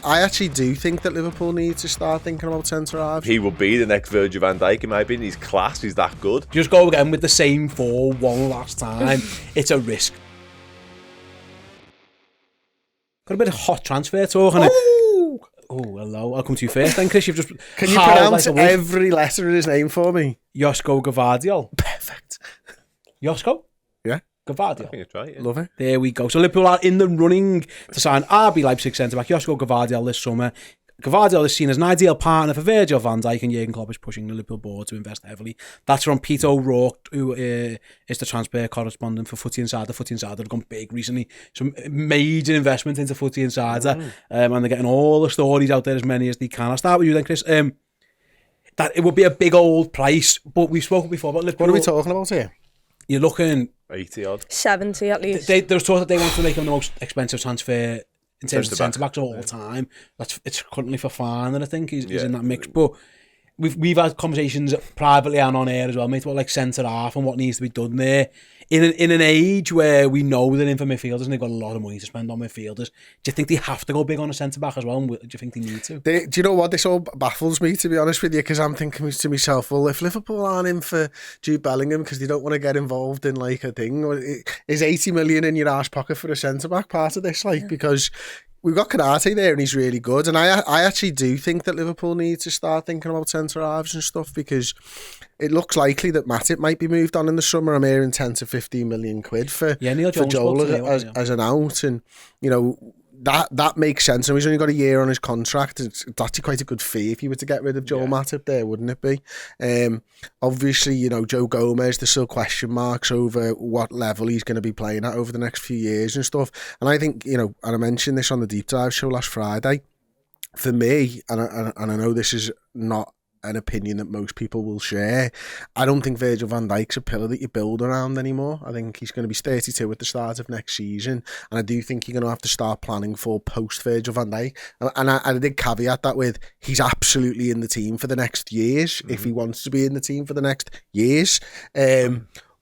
I actually do think that Liverpool need to start thinking about centre-halves. He will be the next Virgil van Dijk, in my opinion. He's class, he's that good. Just go again with the same 4 one last time. It's a risk. Got a bit of hot transfer talk on it. Oh, hello. I'll come to you first then, Chris. You've just... Can you pronounce every letter in his name for me? Josko Gvardiol. Perfect. Josko? Yeah. Gvardiol. I think it's right, yeah. Love it. There we go. So Liverpool are in the running to sign RB Leipzig centre-back Josko Gvardiol this summer. Gvardiol is seen as an ideal partner for Virgil van Dijk, and Jurgen Klopp is pushing the Liverpool board to invest heavily. That's from Pete O'Rourke, who is the transfer correspondent for Footy Insider. Footy Insider have gone big recently. Some major investment into Footy Insider, and they're getting all the stories out there, as many as they can. I'll start with you then, Chris. That it would be a big old price, but we've spoken before about Liverpool. What are we talking about here? You're looking 80 odd. 70 at least. There was talk that they want to make him the most expensive transfer in terms of centre-backs of all time. It's currently for Fana, I think, he's in that mix. But we've had conversations privately and on air as well, mate, about like centre-half and what needs to be done there. In an age where we know they're in for midfielders and they've got a lot of money to spend on midfielders, do you think they have to go big on a centre-back as well? And do you think they need to? Do you know what? This all baffles me, to be honest with you, because I'm thinking to myself, well, if Liverpool aren't in for Jude Bellingham because they don't want to get involved in like a thing, is 80 million in your arse pocket for a centre-back part of this? Because we've got Konate there and he's really good, and I actually do think that Liverpool need to start thinking about centre-halves and stuff, because it looks likely that Matip might be moved on in the summer. I'm hearing 10 to 15 million quid for Joel as an out, and you know that makes sense. And he's only got a year on his contract. It's actually quite a good fee if you were to get rid of Joel Matip there, wouldn't it be? Obviously, you know, Joe Gomez, there's still question marks over what level he's going to be playing at over the next few years and stuff. And I think, you know, and I mentioned this on the Deep Dive show last Friday, for me, and I know this is not an opinion that most people will share, I don't think Virgil van Dijk's a pillar that you build around anymore. I think he's going to be 32 at the start of next season, and I do think you're going to have to start planning for post Virgil van Dijk. And I did caveat that with, he's absolutely in the team for the next years, if he wants to be in the team for the next years.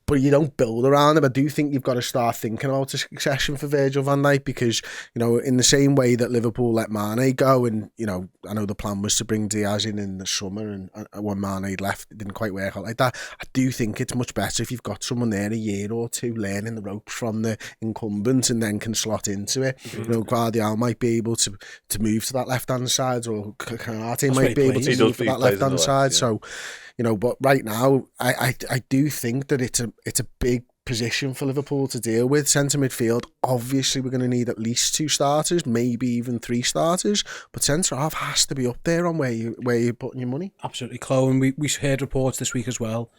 But you don't build around him. I do think you've got to start thinking about a succession for Virgil van Dijk, because, you know, in the same way that Liverpool let Mane go, and, you know, I know the plan was to bring Diaz in the summer, and when Mane left, it didn't quite work out like that. I do think it's much better if you've got someone there a year or two learning the ropes from the incumbent and then can slot into it. You know, Gvardiol might be able to move to that left-hand side, or Konate might be able to move to that left-hand side. So, you know, but right now, I do think that it's a big position for Liverpool to deal with. Centre midfield, obviously we're going to need at least 2 starters, maybe even 3 starters, but centre half has to be up there on where you're putting your money. Absolutely, Chloe. And we heard reports this week as well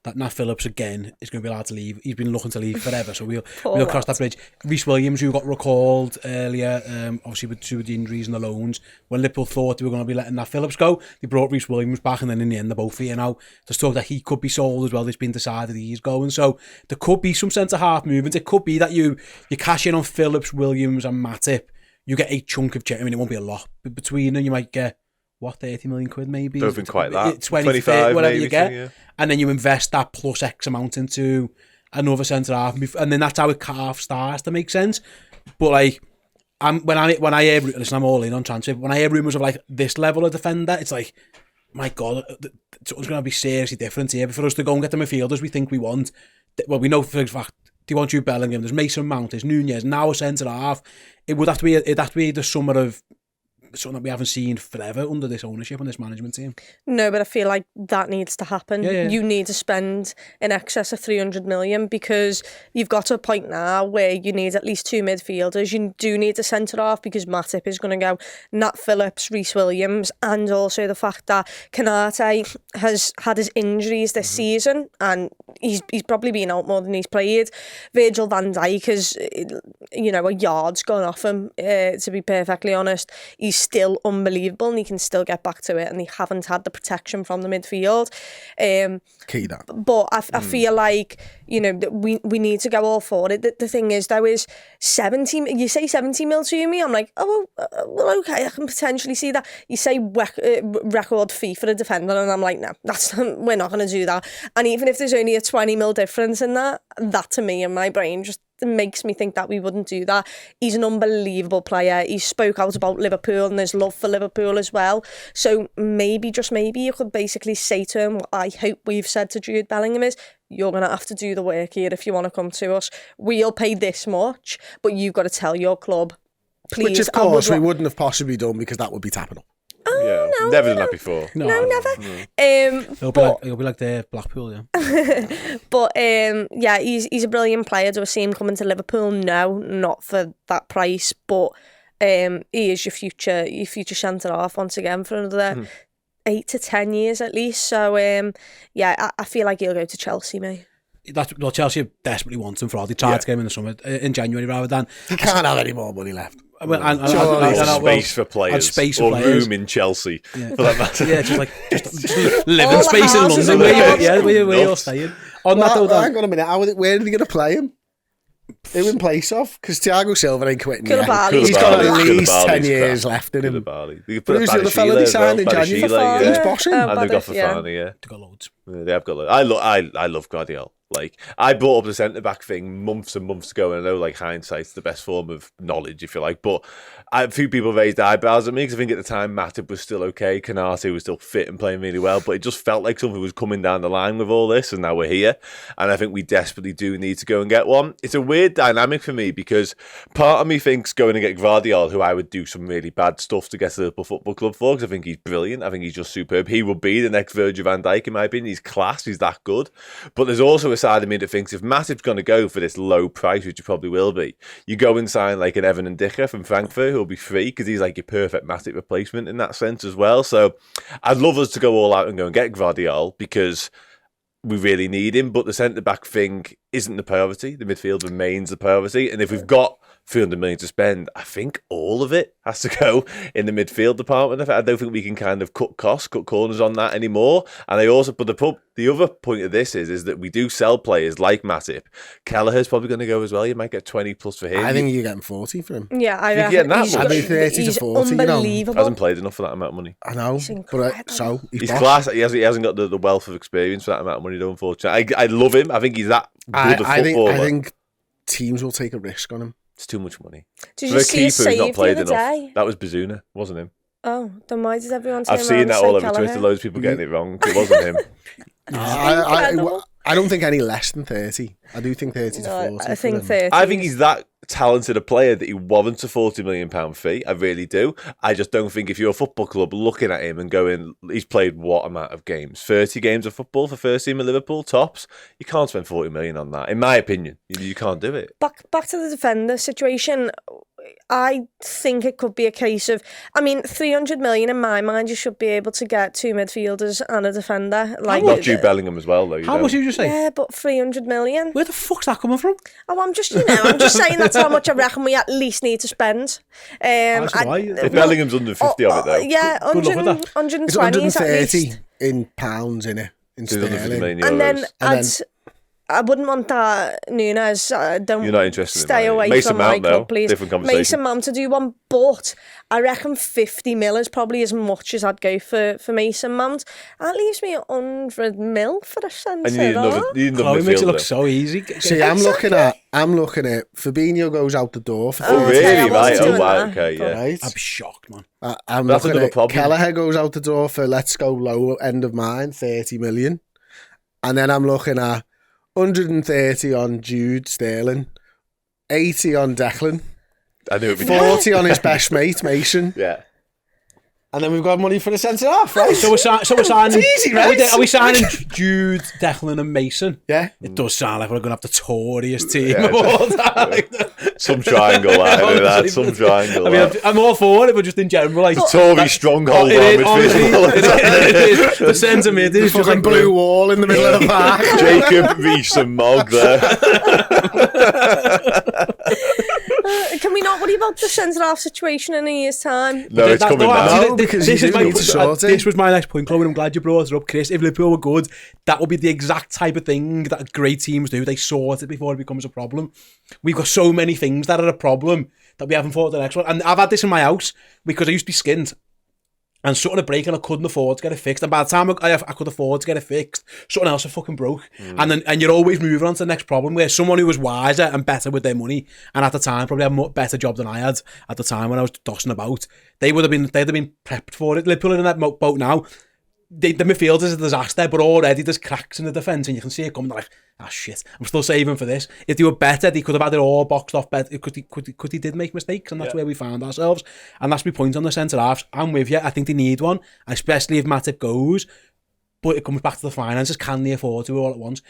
that Nat Phillips again is going to be allowed to leave. He's been looking to leave forever, so we'll cross that bridge. Reece Williams, who got recalled earlier, obviously with the injuries and the loans, when Liverpool thought they were going to be letting Nat Phillips go, they brought Reece Williams back, and then in the end they're both here now. There's talk that he could be sold as well. It's been decided he's going, so there could be some centre half movement. It could be that you cash in on Phillips, Williams and Matip. You get a chunk of check. I mean, it won't be a lot, but between them you might get 30 million quid maybe. Don't think quite that. 25, whatever maybe, you get. yeah. And then you invest that plus X amount into another centre half, and then that's how it half starts to make sense. But like, when I hear, listen, I'm all in on transfer. When I hear rumours of like this level of defender, it's like, my God, something's going to be seriously different here. For us to go and get the midfielders we think we want, well, we know for a fact they want Jude Bellingham. There's Mason Mount, there's Nunez, now a centre half. It'd have to be the summer of something that we haven't seen forever under this ownership and this management team. No, but I feel like that needs to happen. Yeah. You need to spend in excess of 300 million, because you've got to a point now where you need at least 2 midfielders. You do need a centre half, because Matip is going to go, Nat Phillips, Reece Williams, and also the fact that Konate has had his injuries this season, and he's probably been out more than he's played. Virgil van Dijk has, you know, a yard's gone off him, to be perfectly honest. He's still unbelievable, and he can still get back to it, and they haven't had the protection from the midfield. Key that. But I feel like, you know, we need to go all for it. The thing is, though, is 70, you say 70 mil to me, I'm like, oh, well, okay, I can potentially see that. You say record fee for a defender, and I'm like, no, we're not going to do that. And even if there's only a 20 mil difference in that to me, in my brain, just makes me think that we wouldn't do that. He's an unbelievable player. He spoke out about Liverpool and his love for Liverpool as well. So maybe, just maybe, you could basically say to him what I hope we've said to Jude Bellingham is, you're going to have to do the work here if you want to come to us. We'll pay this much, but you've got to tell your club, please. Which, of course, we wouldn't have possibly done because that would be tapping up. Yeah, never done that before. No, never. It'll be like the Blackpool, yeah. But yeah, he's a brilliant player. Do I see him coming to Liverpool? No, not for that price. But he is your future centre half once again for another 8 to 10 years at least. So yeah, I feel like he'll go to Chelsea, mate. Well, Chelsea desperately want him for all. They tried to get him in the summer, in January rather than. He can't have any more money left. Space for players, room in Chelsea for that matter. Yeah, just living space in London where you're staying. On that though, hang on a minute. Where are they going to play him? Who in place of? Because Thiago Silva ain't quitting yet. He's got at least 10 years left in him. But who's the other fella they signed in January? He's bossing. And they've got Fofana, yeah. They've got loads. They have got loads. I love Gvardiol. Like, I brought up the centre-back thing months and months ago, and I know, like, hindsight's the best form of knowledge, if you like, but a few people raised eyebrows at me, because I think at the time Matip was still okay, Konate was still fit and playing really well, but it just felt like something was coming down the line with all this, and now we're here, and I think we desperately do need to go and get one. It's a weird dynamic for me, because part of me thinks going and get Gvardiol, who I would do some really bad stuff to get to the Liverpool Football Club for, because I think he's brilliant, I think he's just superb. He will be the next Virgil van Dijk, in my opinion. He's class, he's that good, but there's also a side of me that thinks if Matip's going to go for this low price, which he probably will be, you go and sign like an Evan and Dicker from Frankfurt, who'll be free because he's like your perfect Matip replacement in that sense as well. So I'd love us to go all out and go and get Gvardiol because we really need him, but the centre-back thing isn't the priority. The midfield remains the priority. And if we've got 300 million to spend, I think all of it has to go in the midfield department. I don't think we can kind of cut costs, cut corners on that anymore. And I also, but the other point of this is that we do sell players like Matip. Kelleher's probably going to go as well. You might get 20 plus for him. I think you're getting 40 for him. Yeah, I think you're getting that much. I mean, 30 to 40, unbelievable. Hasn't played enough for that amount of money. I know, but he's class. He hasn't got the wealth of experience for that amount of money, though, unfortunately. I love him. I think he's that good a footballer. I think teams will take a risk on him. It's too much money. Did you see his save the other day? That was Bazuna, wasn't him? Oh, then why does everyone say I've seen that all over Twitter. Loads of people getting it wrong. It wasn't him. I don't think any less than 30. I do think 30 to 40. I think 30. I think he's that talented a player that he warrants a £40 million fee. I really do. I just don't think if you're a football club looking at him and going, he's played what amount of games? 30 games of football for first team at Liverpool, tops. You can't spend 40 million on that. In my opinion, you can't do it. Back to the defender situation. I think it could be a case of, 300 million in my mind, you should be able to get 2 midfielders and a defender. Like not Jude Bellingham as well, though. How much did you say? Yeah, but 300 million. Where the fuck's that coming from? Oh, I'm just saying that's how much I reckon we at least need to spend. If Bellingham's under 50 of it, though. Yeah, 120 it's 130 in pounds, innit? In sterling. And then I wouldn't want that Nunes. You're not interested stay in away Mason from Mount, my club, please. Different conversation. Mason Mount to do one, but I reckon 50 mil is probably as much as I'd go for Mason Mount. That leaves me 100 mil for a centre. And you need another makes it look so easy. See, I'm looking at Fabinho goes out the door for 30. Oh, really? Right. Oh, wow. Okay, yeah. Right. I'd be shocked, man. I'm That's looking another at problem. Kelleher goes out the door for, let's go low end of mine, 30 million. And then I'm looking at 130 on Jude Sterling, 80 on Declan, I knew it'd be 40 on his best mate, Mason. Yeah. And then we've got money for the centre half, right? So we're signing. It's easy, right? Are we signing Jude, Declan, and Mason? Yeah. It does sound like we're going to have the touriest team of all time. Some triangle out of that. Some triangle. I'm all for it, but just in general, like Tory stronghold. The centre mid is just like blue wall in the middle of the park. Jacob Rees and Mog there. Can we not worry about the centre-half situation in a year's time? No, it's coming now. This was my next point, Chloe, and I'm glad you brought it up, Chris. If Liverpool were good, that would be the exact type of thing that great teams do. They sort it before it becomes a problem. We've got so many things that are a problem that we haven't thought of the next one. And I've had this in my house because I used to be skinned. and something had break and I couldn't afford to get it fixed. And by the time I could afford to get it fixed, something else had fucking broke. And you're always moving on to the next problem, where someone who was wiser and better with their money, and at the time probably had a much better job than I had at the time when I was dossing about, they'd have been prepped for it. Liverpool in that boat now. The midfield is a disaster, but already there's cracks in the defence and you can see it coming. They're like, shit, I'm still saving for this. If they were better, they could have had it all boxed off better. Could they did make mistakes, and that's where we found ourselves. And that's my point on the centre-halves. I'm with you. I think they need one, especially if Matip goes. But it comes back to the finances. Can they afford to all at once?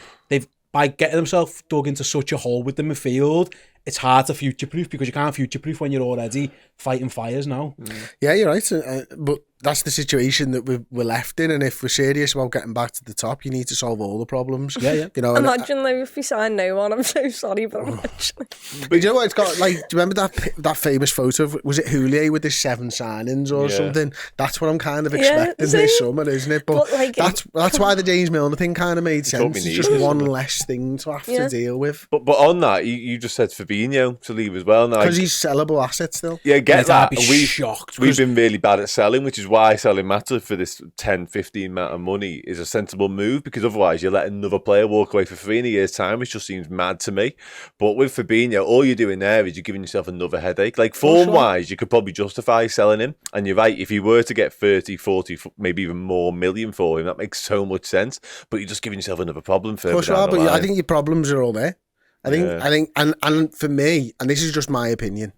By getting themselves dug into such a hole with the midfield, it's hard to future-proof, because you can't future-proof when you're already fighting fires now. Yeah, you're right. But that's the situation that we're left in, and if we're serious about getting back to the top, you need to solve all the problems. Yeah. You know, imagine though if we sign no one. I'm so sorry, but imagine. But you know what? It's got, like, do you remember that famous photo of, was it Houllier with his 7 signings or something? That's what I'm kind of expecting this summer, isn't it? But like, that's why the James Milner thing kind of made sense. It's just one less thing to have to deal with. But on that, you just said Fabinho to leave as well now, because he's sellable asset still. Yeah, get that. I'd be shocked. We've been really bad at selling, which is why selling Matip for this 10-15 amount of money is a sensible move, because otherwise you let another player walk away for 3 in a year's time, which just seems mad to me. But with Fabinho, all you're doing there is you're giving yourself another headache. Like, form-wise, you could probably justify selling him, and you're right, if you were to get 30, 40, maybe even more million for him, that makes so much sense, but you're just giving yourself another problem further down the line. I think your problems are all there. I think, and for me, and this is just my opinion,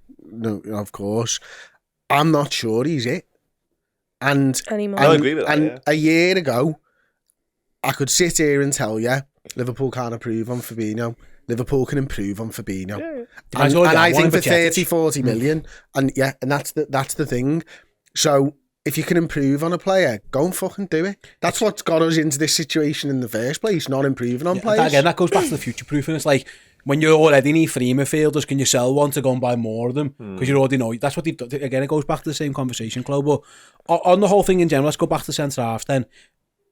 of course, I'm not sure he's it. And anymore. I agree with that. And a year ago, I could sit here and tell you Liverpool can't improve on Fabinho. Liverpool can improve on Fabinho. Yeah. And I think for 30, 40 million, and that's the thing. So if you can improve on a player, go and fucking do it. That's what's got us into this situation in the first place, not improving on players. Again, that goes back to the future-proofing. It's like, when you already need 3 midfielders, can you sell one to go and buy more of them? Because you already know. That's what they've done. Again, it goes back to the same conversation, Chloe. But on the whole thing in general, let's go back to centre-halves then.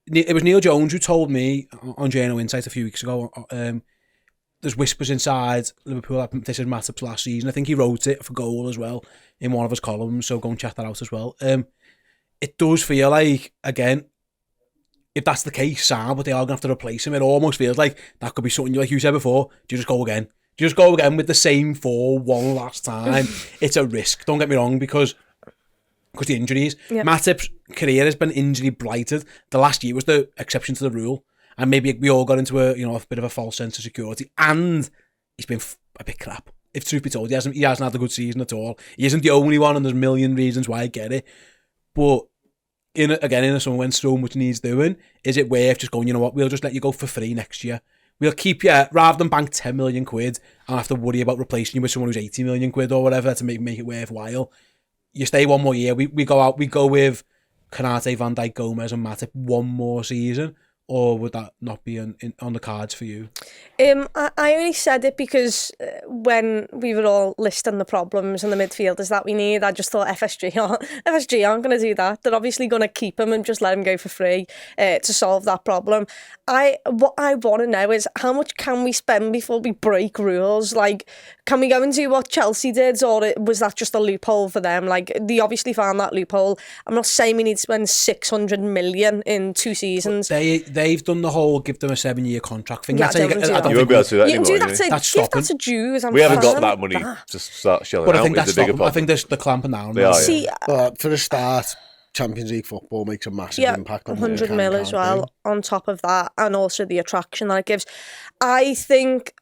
It was Neil Jones who told me on Journal Insight a few weeks ago, there's whispers inside Liverpool that this is Matip's last season. I think he wrote it for Goal as well in one of his columns, so go and check that out as well. It does feel like, again, if that's the case, Sam, but they are going to have to replace him, it almost feels like that could be something, like you said before, do you just go again? Do you just go again with the same 4 one last time? It's a risk, don't get me wrong, because the injuries. Yep. Matip's career has been injury blighted. The last year was the exception to the rule, and maybe we all got into a bit of a false sense of security, and he's been a bit crap. If truth be told, he hasn't had a good season at all. He isn't the only one, and there's a million reasons why I get it, but in a summer when so much needs doing, is it worth just going, you know what, we'll just let you go for free next year. We'll keep you, rather than bank 10 million quid and have to worry about replacing you with someone who's 80 million quid or whatever to make it worthwhile. You stay 1 more year. We go with Konate, Van Dijk, Gomez and Matip 1 more season, or would that not be on the cards for you? I only said it because when we were all listing the problems and the midfielders that we need, I just thought FSG aren't going to do that. They're obviously going to keep him and just let him go for free to solve that problem. What I want to know is, how much can we spend before we break rules? Like, can we go and do what Chelsea did, or was that just a loophole for them? Like, they obviously found that loophole. I'm not saying we need to spend 600 million in 2 seasons. They've done the whole give them a 7-year contract thing. Yeah, that's how you won't be able to do that anymore. That's stopping. That's a Jews. We haven't got that money to start shelling out. I think that's the bigger problem. I think they're clamping down. See, for a start, Champions League football makes a massive impact on 100 mil as well on top of that, and also the attraction that it gives. I think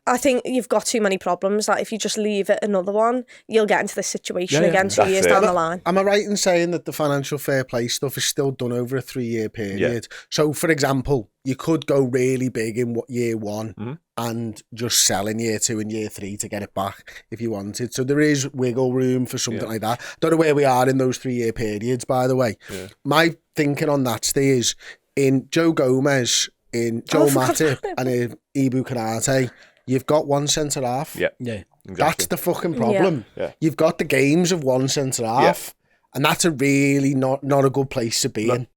you've got too many problems that if you just leave it another one, you'll get into this situation again 2 years down the line. Am I right in saying that the financial fair play stuff is still done over a 3-year period? Yeah. So, for example, you could go really big in year 1 and just sell in year 2 and year 3 to get it back if you wanted. So there is wiggle room for something like that. Don't know where we are in those 3-year periods, by the way. Yeah. My thinking on that is in Joe Gomez, in Joe Matip and in Ibu Konate, you've got 1 centre-half. Yeah. Exactly. That's the fucking problem. Yeah. You've got the games of 1 centre-half. And that's a really not a good place to be in.